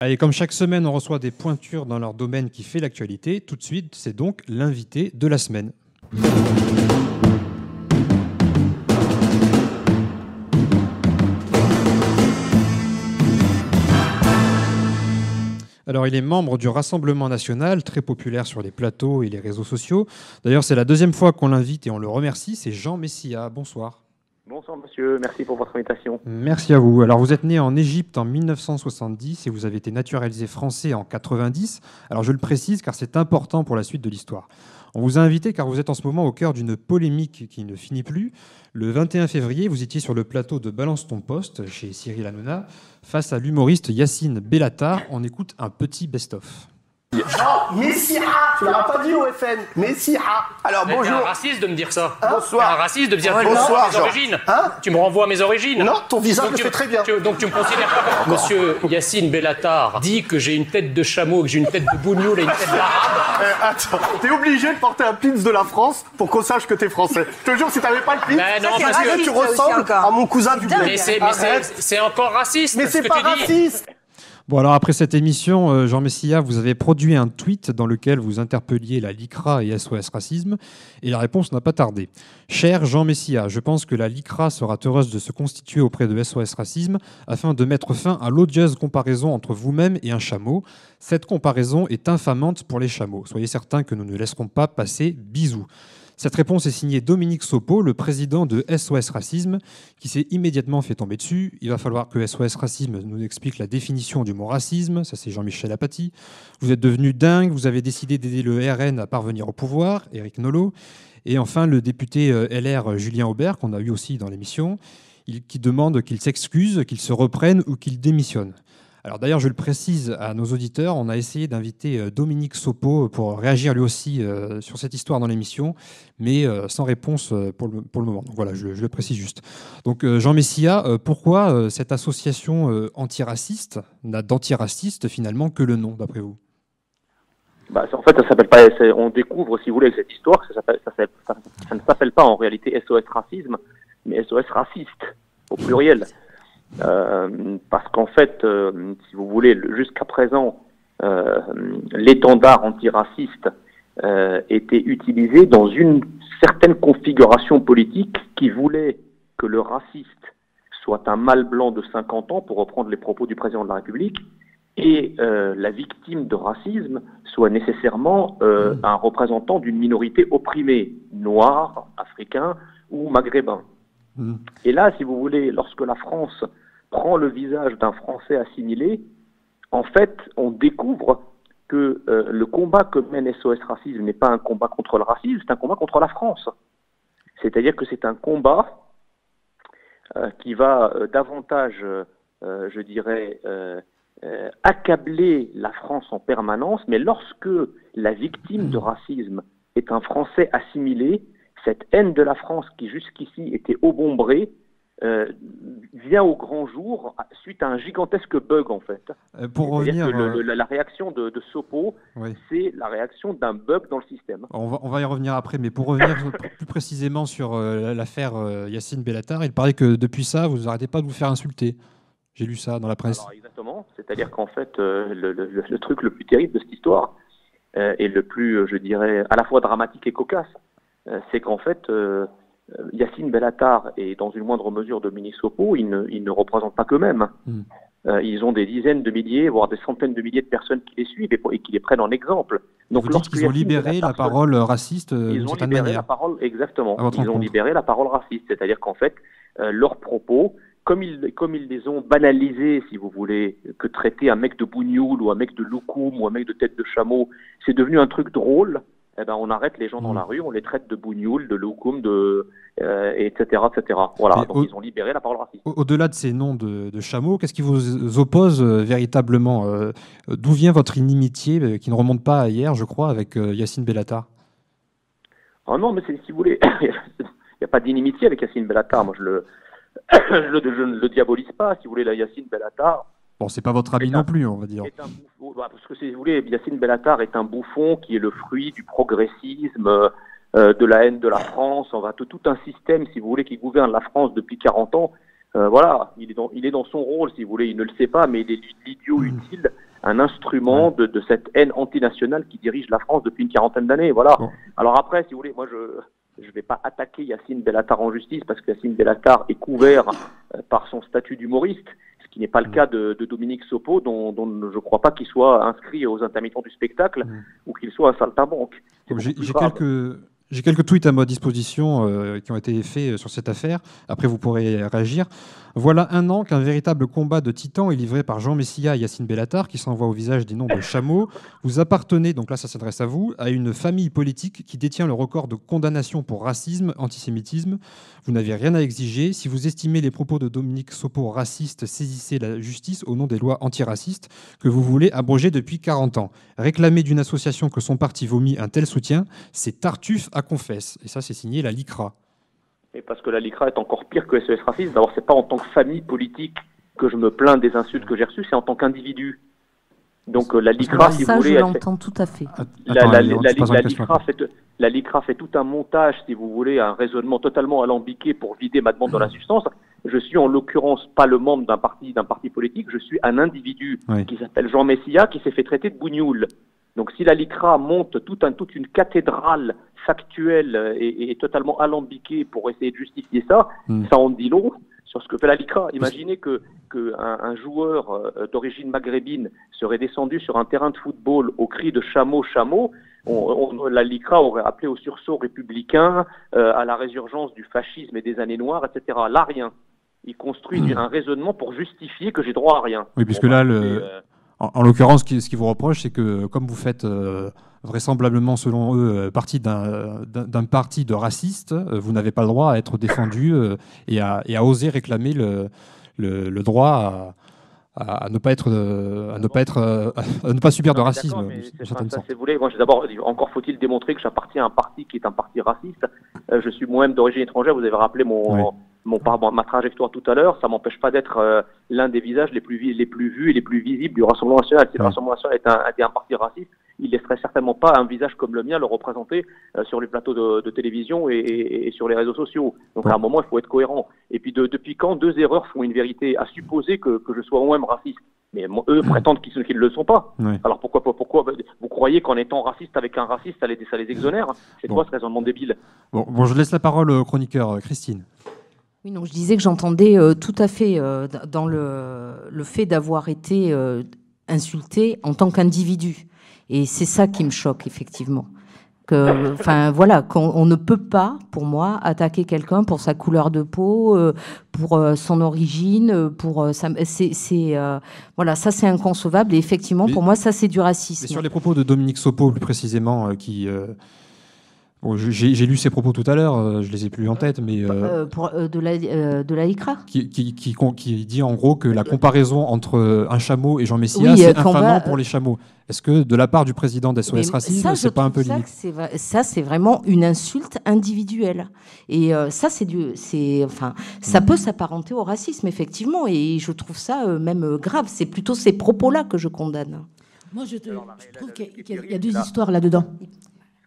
Allez, comme chaque semaine, on reçoit des pointures dans leur domaine qui fait l'actualité. Tout de suite, c'est donc l'invité de la semaine. Alors, il est membre du Rassemblement national, très populaire sur les plateaux et les réseaux sociaux. D'ailleurs, c'est la deuxième fois qu'on l'invite et on le remercie. C'est Jean Messia. Bonsoir. Bonsoir monsieur, merci pour votre invitation. Merci à vous. Alors, vous êtes né en Égypte en 1970 et vous avez été naturalisé français en 90. Alors, je le précise car c'est important pour la suite de l'histoire. On vous a invité car vous êtes en ce moment au cœur d'une polémique qui ne finit plus. Le 21 février, vous étiez sur le plateau de Balance ton poste chez Cyril Hanouna face à l'humoriste Yacine Bellatar. On écoute un petit best-of. Jean Messia, tu l'auras pas dit au FN, Messia. Alors mais bonjour. t'es un raciste de me dire ça. Bonsoir. T'es un raciste de me dire Bonsoir, mes Jean. origines. Hein? Tu me renvoies à mes origines. Non, ton visage Donc le fait très bien. Donc tu me considères pas. Monsieur Yacine Bellatar dit que j'ai une tête de chameau, que j'ai une tête de bougnoul et une tête d'arabe. Attends, t'es obligé de porter un pins de la France pour qu'on sache que t'es français. Je te jure, si t'avais pas le pins, Ben non, parce que tu ressembles à mon cousin du bled. mais c'est encore raciste. Mais ce c'est que pas tu dis. raciste. Bon, alors après cette émission, Jean Messia, vous avez produit un tweet dans lequel vous interpelliez la LICRA et SOS Racisme, et la réponse n'a pas tardé. Cher Jean Messia, je pense que la LICRA sera heureuse de se constituer auprès de SOS Racisme afin de mettre fin à l'odieuse comparaison entre vous-même et un chameau. Cette comparaison est infamante pour les chameaux. Soyez certains que nous ne laisserons pas passer. Bisous. Cette réponse est signée Dominique Sopo, le président de SOS Racisme, qui s'est immédiatement fait tomber dessus. Il va falloir que SOS Racisme nous explique la définition du mot racisme. Ça, c'est Jean-Michel Apathy. Vous êtes devenu dingue. Vous avez décidé d'aider le RN à parvenir au pouvoir, Éric Nolot. Et enfin, le député LR Julien Aubert, qu'on a eu aussi dans l'émission, qui demande qu'il s'excuse, qu'il se reprenne ou qu'il démissionne. Alors d'ailleurs, je le précise à nos auditeurs, on a essayé d'inviter Dominique Sopo pour réagir lui aussi sur cette histoire dans l'émission, mais sans réponse pour le moment. Donc voilà, je le précise juste. Donc Jean Messia, pourquoi cette association antiraciste n'a d'antiraciste finalement que le nom, d'après vous? En fait, ça s'appelle pas. On découvre, si vous voulez, cette histoire, ça ne s'appelle pas en réalité SOS Racisme, mais SOS Raciste, au pluriel. Parce qu'en fait, si vous voulez, jusqu'à présent, l'étendard antiraciste était utilisé dans une certaine configuration politique qui voulait que le raciste soit un mâle blanc de 50 ans, pour reprendre les propos du président de la République, et la victime de racisme soit nécessairement un représentant d'une minorité opprimée, noire, africain ou maghrébin. Et là, si vous voulez, lorsque la France prend le visage d'un Français assimilé, en fait, on découvre que le combat que mène SOS Racisme n'est pas un combat contre le racisme, c'est un combat contre la France. C'est-à-dire que c'est un combat qui va davantage, je dirais, accabler la France en permanence, mais lorsque la victime de racisme est un Français assimilé, cette haine de la France qui jusqu'ici était obombrée vient au grand jour suite à un gigantesque bug en fait. Pour revenir, la réaction de Sopo, oui, c'est la réaction d'un bug dans le système. On va y revenir après, mais pour revenir plus précisément sur l'affaire Yacine Bellatar, il paraît que depuis ça, vous n'arrêtez pas de vous faire insulter. J'ai lu ça dans la presse. Alors, exactement, c'est-à-dire qu'en fait, le truc le plus terrible de cette histoire, et le plus, je dirais, à la fois dramatique et cocasse, c'est qu'en fait, Yacine Bellatar et dans une moindre mesure Dominique Sopo, ils ne représentent pas qu'eux-mêmes. Ils ont des dizaines de milliers, voire des centaines de milliers de personnes qui les suivent et qui les prennent en exemple. Donc, vous dites qu'ils ont libéré la parole raciste d'une certaine manière. La parole, exactement. Ils ont libéré la parole raciste, c'est-à-dire qu'en fait, leurs propos, comme ils les ont banalisés, si vous voulez, que traiter un mec de bougnoul ou un mec de loukoum ou un mec de tête de chameau, c'est devenu un truc drôle. Eh ben, on arrête les gens dans la rue, on les traite de bougnoul, de loukoum, etc., etc. Voilà, donc ils ont libéré la parole raciste. Au-delà de ces noms de chameaux, qu'est-ce qui vous oppose véritablement? D'où vient votre inimitié, qui ne remonte pas à hier, je crois, avec Yacine Bellatar? Oh non, mais si vous voulez, il n'y a pas d'inimitié avec Yacine Bellatar. Moi, je ne le diabolise pas, si vous voulez, la Yacine Bellatar. Bon, c'est pas votre ami non plus, on va dire. Parce que si vous voulez, Yacine Bellatar est un bouffon qui est le fruit du progressisme, de la haine de la France. On va tout un système, si vous voulez, qui gouverne la France depuis 40 ans. Voilà, il est dans son rôle, si vous voulez. Il ne le sait pas, mais il est l'idiot utile un instrument de cette haine antinationale qui dirige la France depuis une quarantaine d'années. Voilà. Bon. Alors après, si vous voulez, moi je ne vais pas attaquer Yacine Bellatar en justice parce que Yacine Bellatar est couvert par son statut d'humoriste, ce qui n'est pas le cas de Dominique Sopo, dont je ne crois pas qu'il soit inscrit aux intermittents du spectacle ou qu'il soit un saltimbanque. J'ai quelques tweets à ma disposition qui ont été faits sur cette affaire. Après, vous pourrez réagir. Voilà un an qu'un véritable combat de titans est livré par Jean Messia et Yacine Bellatar, qui s'envoient au visage des noms de chameaux. Vous appartenez, donc là ça s'adresse à vous, à une famille politique qui détient le record de condamnation pour racisme, antisémitisme. Vous n'avez rien à exiger. Si vous estimez les propos de Dominique Sopo racistes, saisissez la justice au nom des lois antiracistes que vous voulez abroger depuis 40 ans. Réclamer d'une association que son parti vomit un tel soutien, c'est Tartuffe à confesse. Et ça, c'est signé la LICRA. Et parce que la LICRA est encore pire que SOS Racisme. D'abord, c'est pas en tant que famille politique que je me plains des insultes que j'ai reçues, c'est en tant qu'individu. Donc la LICRA, si vous voulez... Ça, je l'entends tout à fait. La LICRA fait tout un montage, si vous voulez, un raisonnement totalement alambiqué pour vider ma demande de la substance. Je suis en l'occurrence pas le membre d'un parti politique, je suis un individu qui s'appelle Jean Messia, qui s'est fait traiter de bougnoul. Donc si la LICRA monte toute une cathédrale factuelle et totalement alambiquée pour essayer de justifier ça, ça en dit long sur ce que fait la LICRA. Imaginez qu'un joueur d'origine maghrébine serait descendu sur un terrain de football au cri de chameau, chameau. La LICRA aurait appelé au sursaut républicain, à la résurgence du fascisme et des années noires, etc. Là, rien. Il construit un raisonnement pour justifier que j'ai droit à rien. Oui, puisque là, en l'occurrence, ce qu'ils vous reprochent, c'est que comme vous faites vraisemblablement, selon eux, partie d'un parti de racistes, vous n'avez pas le droit à être défendu et à oser réclamer le droit à ne pas subir de racisme. Moi, d'abord, encore faut-il démontrer que j'appartiens à un parti qui est un parti raciste. Je suis moi-même d'origine étrangère. Vous avez rappelé ma trajectoire tout à l'heure. Ça m'empêche pas d'être l'un des visages les plus vus et les plus visibles du Rassemblement national. Si le Rassemblement national était un parti raciste, il ne laisserait certainement pas un visage comme le mien le représenter sur les plateaux de télévision et sur les réseaux sociaux. Donc à un moment, il faut être cohérent. Et puis depuis quand deux erreurs font une vérité? À supposer que je sois moi-même raciste. Mais eux prétendent qu'ils ne le sont pas. Oui. Alors pourquoi vous croyez qu'en étant raciste avec un raciste, ça les exonère? C'est quoi ce raisonnement débile? Bon, je laisse la parole au chroniqueur Christine. Oui, non, je disais que j'entendais tout à fait dans le fait d'avoir été insulté en tant qu'individu. Et c'est ça qui me choque, effectivement. Qu'on ne peut pas, pour moi, attaquer quelqu'un pour sa couleur de peau, pour son origine, ça c'est inconcevable. Et effectivement, pour moi, ça, c'est du racisme. Et sur les propos de Dominique Sopo, plus précisément, j'ai lu ses propos tout à l'heure, je les ai plus en tête, mais de la LICRA, qui dit en gros que la comparaison entre un chameau et Jean Messia, c'est infamant pour les chameaux. Est-ce que de la part du président d'SOS Racisme, c'est pas un peu limite? Ça, c'est vraiment une insulte individuelle. Et ça, ça peut s'apparenter au racisme, effectivement. Et je trouve ça même grave. C'est plutôt ces propos-là que je condamne. Moi, je trouve qu'il y a deux histoires là-dedans.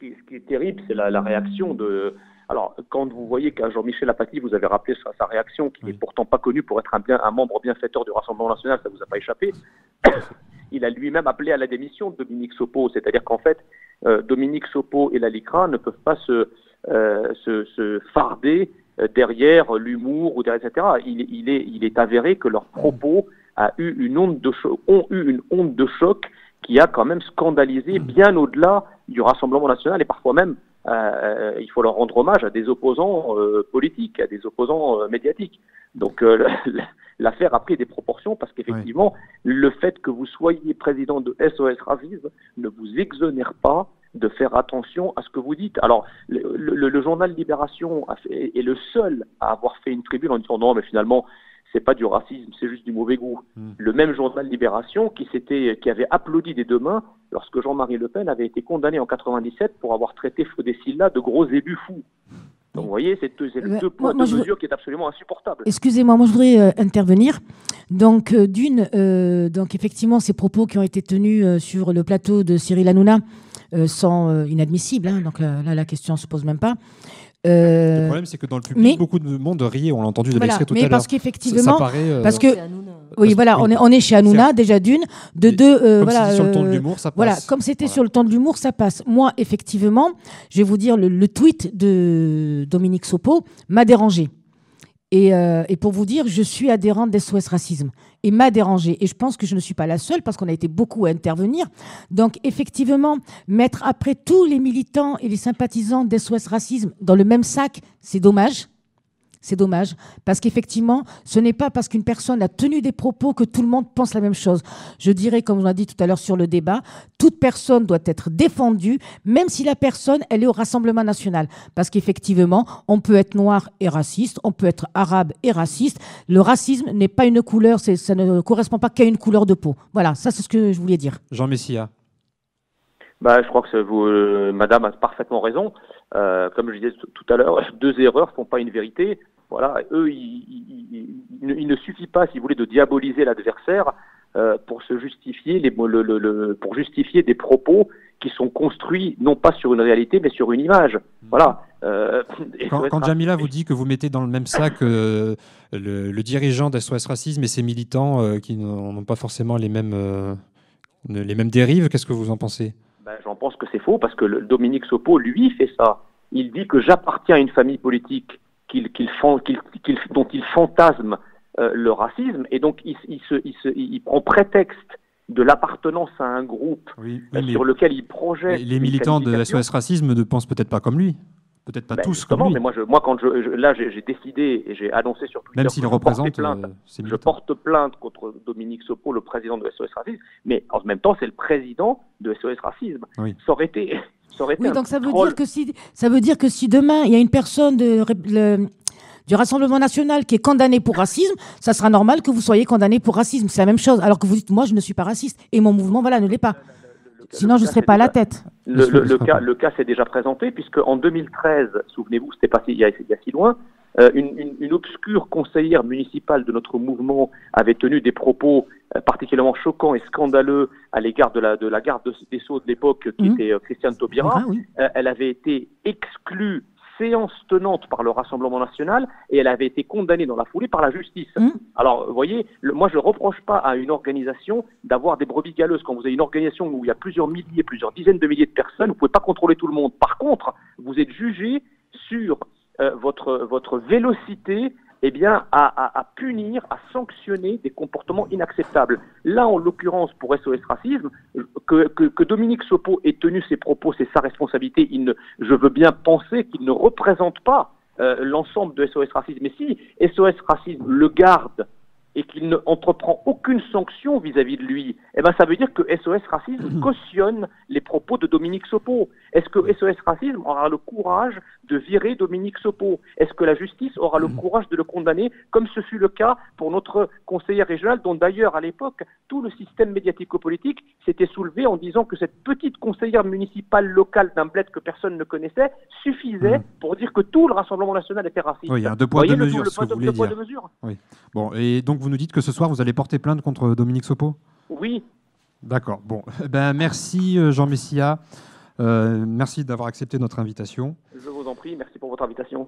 Ce qui est terrible, c'est la réaction de... Alors, quand vous voyez qu'à Jean-Michel Apathy, vous avez rappelé sa réaction, qui n'est pourtant pas connu pour être un membre bienfaiteur du Rassemblement national, ça ne vous a pas échappé. Il a lui-même appelé à la démission de Dominique Sopo. C'est-à-dire qu'en fait, Dominique Sopo et la LICRA ne peuvent pas se farder derrière l'humour, ou derrière, etc. Il est avéré que leurs propos ont eu une onde de choc qui a quand même scandalisé bien au-delà du Rassemblement national et parfois même, il faut leur rendre hommage à des opposants politiques, à des opposants médiatiques. Donc l'affaire a pris des proportions parce qu'effectivement, le fait que vous soyez président de SOS Racisme ne vous exonère pas de faire attention à ce que vous dites. Alors, le journal Libération est le seul à avoir fait une tribune en disant non, mais finalement, c'est pas du racisme, c'est juste du mauvais goût. Le même journal Libération qui avait applaudi des deux mains lorsque Jean-Marie Le Pen avait été condamné en 97 pour avoir traité Fodé Silla de gros ébus fous. Donc vous voyez, c'est deux poids, deux mesures qui est absolument insupportable. Excusez-moi, moi je voudrais intervenir. Donc donc effectivement, ces propos qui ont été tenus sur le plateau de Cyril Hanouna sont inadmissibles. Hein, donc là, la question ne se pose même pas. Le problème, c'est que dans le public, beaucoup de monde riait. On l'a entendu de l'extrait tout à l'heure. Mais parce qu'effectivement, Oui, voilà, on est chez Hanouna, déjà d'une. De deux, comme voilà. c'était sur le ton de l'humour, ça passe. Voilà, comme c'était sur le ton de l'humour, ça passe. Moi, effectivement, je vais vous dire, le tweet de Dominique Sopo m'a dérangé. Et pour vous dire, je suis adhérente d'SOS Racisme et m'a dérangée. Et je pense que je ne suis pas la seule parce qu'on a été beaucoup à intervenir. Donc, effectivement, mettre après tous les militants et les sympathisants d'SOS Racisme dans le même sac, c'est dommage. C'est dommage, parce qu'effectivement, ce n'est pas parce qu'une personne a tenu des propos que tout le monde pense la même chose. Je dirais, comme on a dit tout à l'heure sur le débat, toute personne doit être défendue, même si la personne, elle est au Rassemblement national. Parce qu'effectivement, on peut être noir et raciste, on peut être arabe et raciste. Le racisme n'est pas une couleur, ça ne correspond pas qu'à une couleur de peau. Voilà, ça c'est ce que je voulais dire. Jean Messia. Je crois que madame a parfaitement raison. Comme je disais tout à l'heure, 2 erreurs ne font pas une vérité. Voilà, eux, il ne suffit pas, si vous voulez, de diaboliser l'adversaire pour se justifier, pour justifier des propos qui sont construits non pas sur une réalité, mais sur une image. Voilà. Quand Jamila vous dit que vous mettez dans le même sac le dirigeant d'SOS Racisme et ses militants qui n'ont pas forcément les mêmes dérives, qu'est-ce que vous en pensez ? J'en pense que c'est faux, parce que Dominique Sopo, lui, fait ça. Il dit que j'appartiens à une famille politique dont il fantasme le racisme, et donc il prend prétexte de l'appartenance à un groupe sur lequel il projette. Les militants de SOS Racisme ne pensent peut-être pas comme lui. Peut-être pas tous comme lui. Mais moi quand j'ai décidé et j'ai annoncé sur Twitter, même s'il représente, je porte plainte contre Dominique Sopo, le président de SOS Racisme, mais en même temps c'est le président de SOS Racisme. Oui. Ça aurait été donc ça veut dire que si demain il y a une personne du Rassemblement national qui est condamnée pour racisme, ça sera normal que vous soyez condamné pour racisme. C'est la même chose. Alors que vous dites, moi je ne suis pas raciste et mon mouvement ne l'est pas. Sinon, je ne serais pas à la tête. Le cas s'est déjà présenté, puisque en 2013, souvenez-vous, c'était pas il y a si loin, une obscure conseillère municipale de notre mouvement avait tenu des propos particulièrement choquants et scandaleux à l'égard de la garde des Sceaux de l'époque, qui était Christiane Taubira. Elle avait été exclue séance tenante par le Rassemblement national, et elle avait été condamnée dans la foulée par la justice. Alors, vous voyez, moi je ne reproche pas à une organisation d'avoir des brebis galeuses. Quand vous avez une organisation où il y a plusieurs milliers, plusieurs dizaines de milliers de personnes, vous ne pouvez pas contrôler tout le monde. Par contre, vous êtes jugé sur votre vélocité à punir, à sanctionner des comportements inacceptables. Là, en l'occurrence, pour SOS Racisme, que Dominique Sopo ait tenu ses propos, c'est sa responsabilité. Je veux bien penser qu'il ne représente pas l'ensemble de SOS Racisme. Mais si SOS Racisme le garde et qu'il ne entreprend aucune sanction vis-à-vis de lui, ça veut dire que SOS Racisme cautionne les propos de Dominique Sopo. Est-ce que SOS Racisme aura le courage de virer Dominique Sopo? Est-ce que la justice aura le courage de le condamner, comme ce fut le cas pour notre conseiller régional, dont d'ailleurs à l'époque tout le système médiatico-politique s'était soulevé en disant que cette petite conseillère municipale locale d'un bled que personne ne connaissait suffisait pour dire que tout le Rassemblement national était raciste. Oui, il y a un deux poids deux mesures, ce que vous voulez dire. Oui. Bon, et donc vous nous dites que ce soir vous allez porter plainte contre Dominique Sopo? Oui. D'accord. Bon, merci Jean Messia. Merci d'avoir accepté notre invitation. Je vous en prie, merci pour votre invitation.